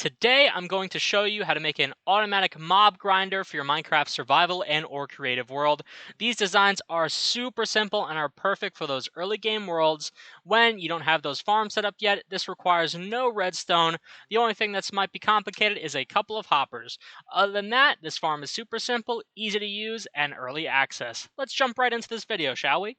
Today, I'm going to show you how to make an automatic mob grinder for your Minecraft survival and or creative world. These designs are super simple and are perfect for those early game worlds when you don't have those farms set up yet. This requires no redstone. The only thing that might be complicated is a couple of hoppers. Other than that, this farm is super simple, easy to use, and early access. Let's jump right into this video, shall we?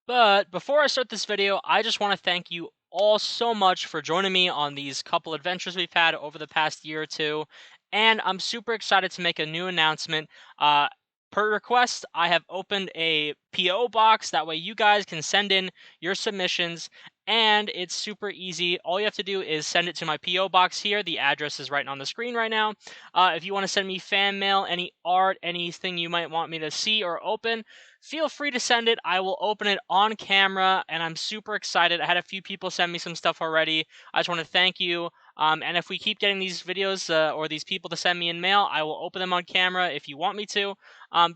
But before I start this video, I just want to thank you all so much for joining me on these couple adventures we've had over the past year or two. And I'm super excited to make a new announcement. Per request, I have opened a PO box. That way you guys can send in your submissions. And it's super easy. All you have to do is send it to my PO box here. The address is right on the screen right now. If you want to send me fan mail, any art, anything you might want me to see or open, feel free to send it. I will open it on camera, and I'm super excited. I had a few people send me some stuff already. I just want to thank you. And if we keep getting these videos or these people to send me in mail, I will open them on camera if you want me to.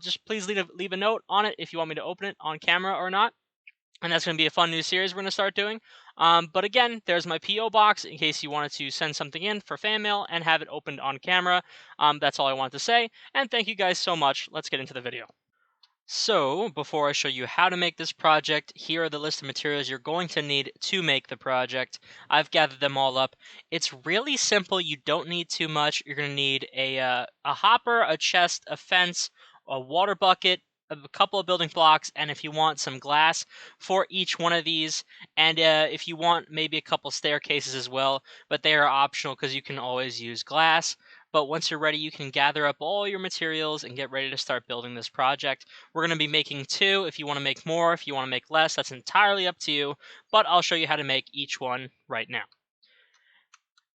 Just please leave a note on it if you want me to open it on camera or not. And that's going to be a fun new series we're going to start doing. But again, there's my P.O. box in case you wanted to send something in for fan mail and have it opened on camera. That's all I wanted to say. And thank you guys so much. Let's get into the video. So, before I show you how to make this project, here are the list of materials you're going to need to make the project. I've gathered them all up. It's really simple. You don't need too much. You're going to need a hopper, a chest, a fence, a water bucket, a couple of building blocks, and if you want some glass for each one of these. And if you want maybe a couple staircases as well, but they are optional because you can always use glass. But once you're ready, you can gather up all your materials and get ready to start building this project. We're going to be making two. If you want to make more, if you want to make less, that's entirely up to you. But I'll show you how to make each one right now.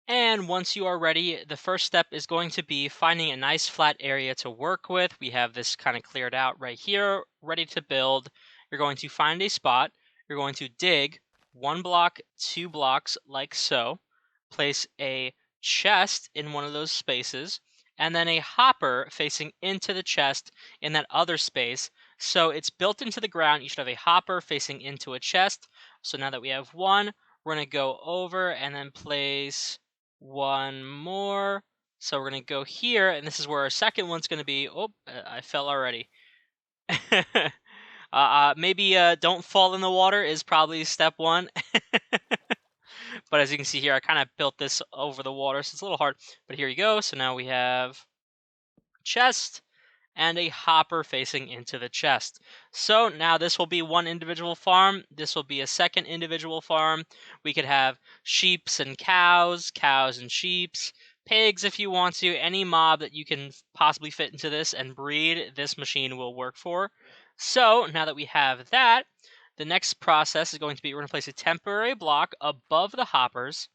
And once you are ready, the first step is going to be finding a nice flat area to work with. We have this kind of cleared out right here, ready to build. You're going to find a spot. You're going to dig 1 block, 2 blocks like so. Place a chest in one of those spaces, and then a hopper facing into the chest in that other space. So it's built into the ground. You should have a hopper facing into a chest. So now that we have one, we're going to go over and then place one more. So we're going to go here, and this is where our second one's going to be. Oh, I fell already. Maybe don't fall in the water is probably step one. But as you can see here, I kind of built this over the water, so it's a little hard. But here you go. So now we have chest and a hopper facing into the chest. So now this will be one individual farm. This will be a second individual farm. We could have sheeps and cows, cows and sheeps, pigs if you want to. Any mob that you can possibly fit into this and breed, this machine will work for. So now that we have that, the next process is going to be we're going to place a temporary block above the hoppers,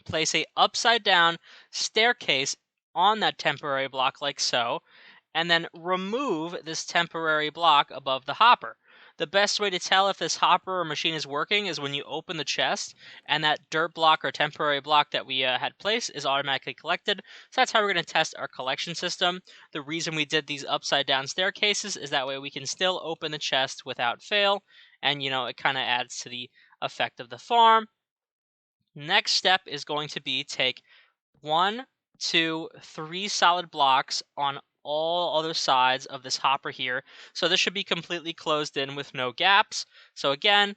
place a upside down staircase on that temporary block like so, and then remove this temporary block above the hopper. The best way to tell if this hopper or machine is working is when you open the chest and that dirt block or temporary block that we had placed is automatically collected. So that's how we're going to test our collection system. The reason we did these upside down staircases is that way we can still open the chest without fail, and it kind of adds to the effect of the farm. Next step is going to be take 1, 2, 3 solid blocks on all other sides of this hopper here. So this should be completely closed in with no gaps. So again,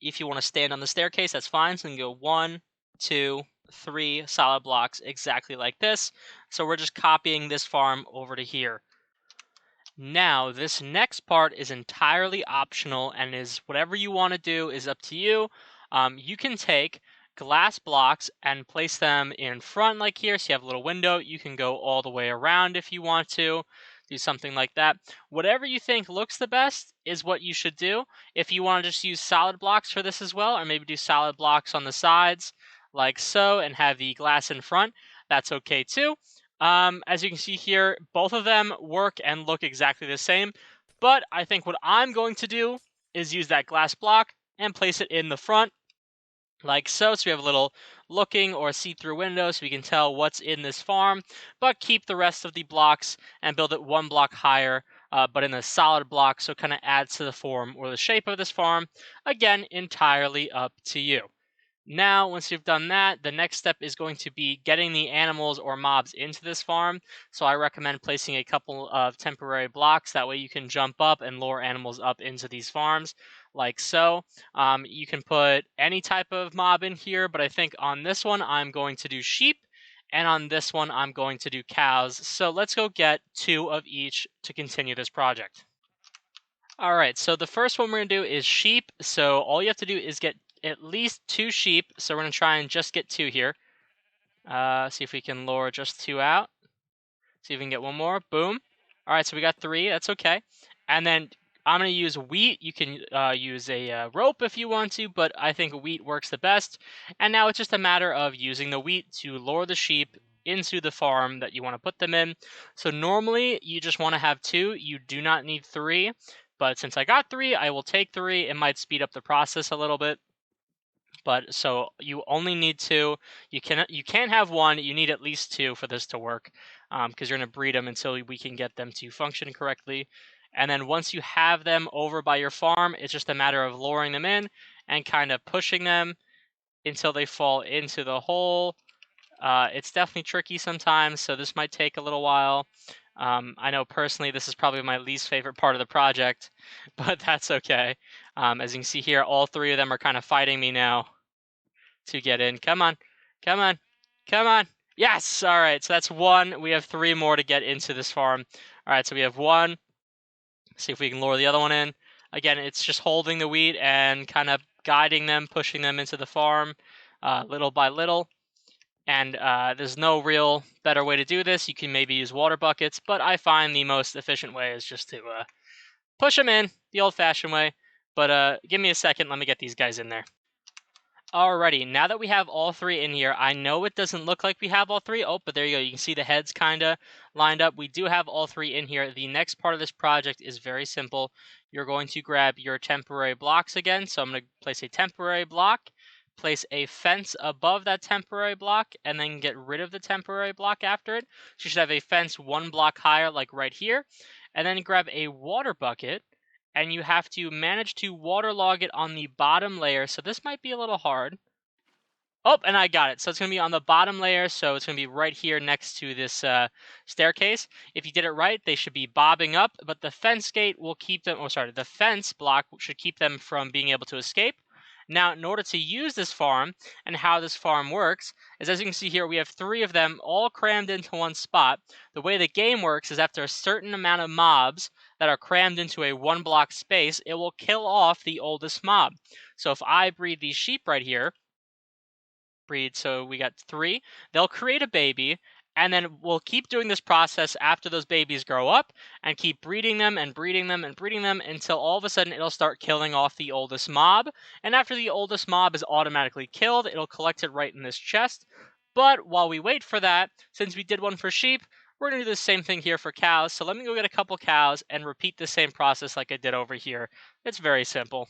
if you want to stand on the staircase, that's fine. So you can go 1, 2, 3 solid blocks exactly like this. So we're just copying this farm over to here. Now, this next part is entirely optional and is whatever you want to do is up to you. You can take glass blocks and place them in front like here, so you have a little window. You can go all the way around if you want to do something like that. Whatever you think looks the best is what you should do. If you want to just use solid blocks for this as well, or maybe do solid blocks on the sides like so and have the glass in front, that's okay too. As you can see here, both of them work and look exactly the same, but I think what I'm going to do is use that glass block and place it in the front like so. So we have a little looking or see-through window so we can tell what's in this farm, but keep the rest of the blocks and build it 1 block higher, but in a solid block, so it kind of adds to the form or the shape of this farm. Again, entirely up to you. Now, once you've done that, the next step is going to be getting the animals or mobs into this farm. So I recommend placing a couple of temporary blocks. That way you can jump up and lure animals up into these farms, like so. You can put any type of mob in here, but I think on this one I'm going to do sheep, and on this one I'm going to do cows. So let's go get 2 of each to continue this project. All right, so the first one we're gonna do is sheep. So all you have to do is get at least 2 sheep. So we're gonna try and just get 2 here. See if we can lure just 2 out. See if we can get one more. Boom. All right, so we got 3. That's okay. And then I'm gonna use wheat. You can use a rope if you want to, but I think wheat works the best. And now it's just a matter of using the wheat to lure the sheep into the farm that you want to put them in. So normally you just want to have 2. You do not need 3. But since I got 3, I will take 3. It might speed up the process a little bit. But so you only need 2. You can't have 1. You need at least 2 for this to work, because you're going to breed them until we can get them to function correctly. And then once you have them over by your farm, it's just a matter of luring them in and kind of pushing them until they fall into the hole. It's definitely tricky sometimes, so this might take a little while. I know personally this is probably my least favorite part of the project, but that's okay. As you can see here, all 3 of them are kind of fighting me now to get in. Come on, come on, come on. Yes! All right, so that's 1. We have 3 more to get into this farm. All right, so we have 1. See if we can lure the other one in. Again, it's just holding the wheat and kind of guiding them, pushing them into the farm little by little. And there's no real better way to do this. You can maybe use water buckets, but I find the most efficient way is just to push them in the old-fashioned way. But give me a second. Let me get these guys in there. Alrighty, now that we have all 3 in here, I know it doesn't look like we have all 3. Oh, but there you go. You can see the heads kind of lined up. We do have all 3 in here. The next part of this project is very simple. You're going to grab your temporary blocks again. So I'm going to place a temporary block, place a fence above that temporary block, and then get rid of the temporary block after it. So you should have a fence 1 block higher, like right here. And then grab a water bucket, and you have to manage to waterlog it on the bottom layer. So this might be a little hard. Oh, and I got it. So it's going to be on the bottom layer. So it's going to be right here next to this staircase. If you did it right, they should be bobbing up, but the fence gate will keep them, oh, sorry, the fence block should keep them from being able to escape. Now, in order to use this farm and how this farm works is, as you can see here, we have 3 of them all crammed into one spot. The way the game works is after a certain amount of mobs that are crammed into a 1 block space, it will kill off the oldest mob. So if I breed these sheep right here, so we got 3, they'll create a baby, and then we'll keep doing this process after those babies grow up and keep breeding them and breeding them and breeding them until all of a sudden it'll start killing off the oldest mob. And after the oldest mob is automatically killed, it'll collect it right in this chest. But while we wait for that, since we did one for sheep, we're going to do the same thing here for cows. So let me go get a couple cows and repeat the same process like I did over here. It's very simple.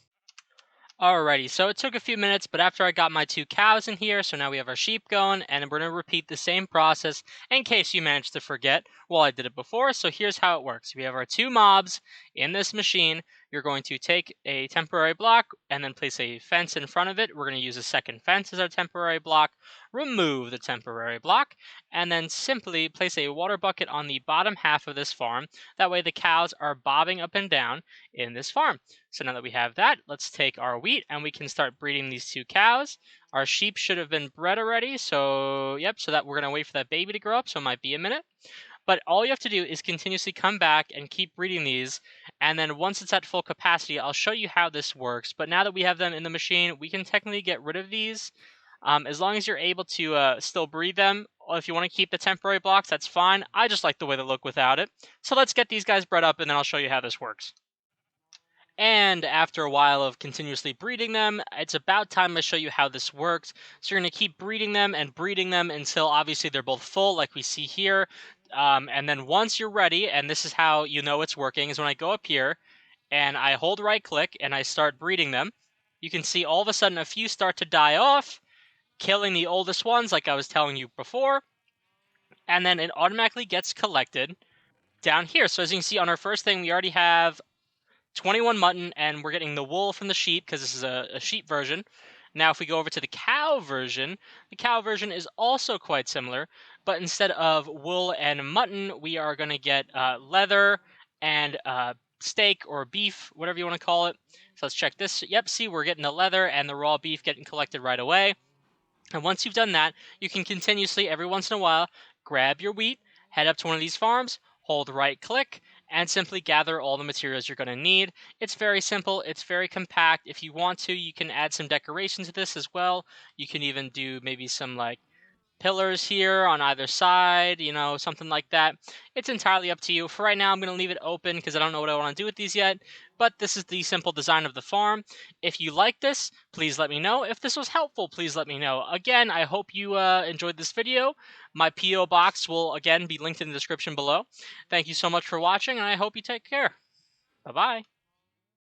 Alrighty, so it took a few minutes, but after I got my 2 cows in here, so now we have our sheep going, and we're going to repeat the same process in case you managed to forget while I did it before. So here's how it works. We have our 2 mobs in this machine. You're going to take a temporary block and then place a fence in front of it. We're going to use a second fence as our temporary block, remove the temporary block, and then simply place a water bucket on the bottom half of this farm. That way the cows are bobbing up and down in this farm. So now that we have that, let's take our wheat and we can start breeding these 2 cows. Our sheep should have been bred already, so yep, so that we're going to wait for that baby to grow up, so it might be a minute. But all you have to do is continuously come back and keep breeding these, and then once it's at full capacity, I'll show you how this works. But now that we have them in the machine, we can technically get rid of these. As long as you're able to still breed them, or if you want to keep the temporary blocks, that's fine. I just like the way they look without it. So let's get these guys bred up, and then I'll show you how this works. And after a while of continuously breeding them, it's about time I show you how this works. So you're going to keep breeding them until obviously they're both full, like we see here. And then once you're ready, and this is how you know it's working, is when I go up here and I hold right click and I start breeding them. You can see all of a sudden a few start to die off, killing the oldest ones like I was telling you before. And then it automatically gets collected down here. So as you can see on our first thing, we already have 21 mutton, and we're getting the wool from the sheep because this is a sheep version. Now, if we go over to the cow version is also quite similar, but instead of wool and mutton, we are going to get leather and steak or beef, whatever you want to call it. So let's check this. Yep, see, we're getting the leather and the raw beef getting collected right away. And once you've done that, you can continuously, every once in a while, grab your wheat, head up to one of these farms, hold right click, and simply gather all the materials you're going to need. It's very simple, it's very compact. If you want to, you can add some decoration to this as well. You can even do maybe some like pillars here on either side, something like that. It's entirely up to you. For right now, I'm going to leave it open because I don't know what I want to do with these yet. But this is the simple design of the farm. If you like this, please let me know. If this was helpful, please let me know. Again, I hope you enjoyed this video. My P.O. box will, again, be linked in the description below. Thank you so much for watching, and I hope you take care. Bye-bye.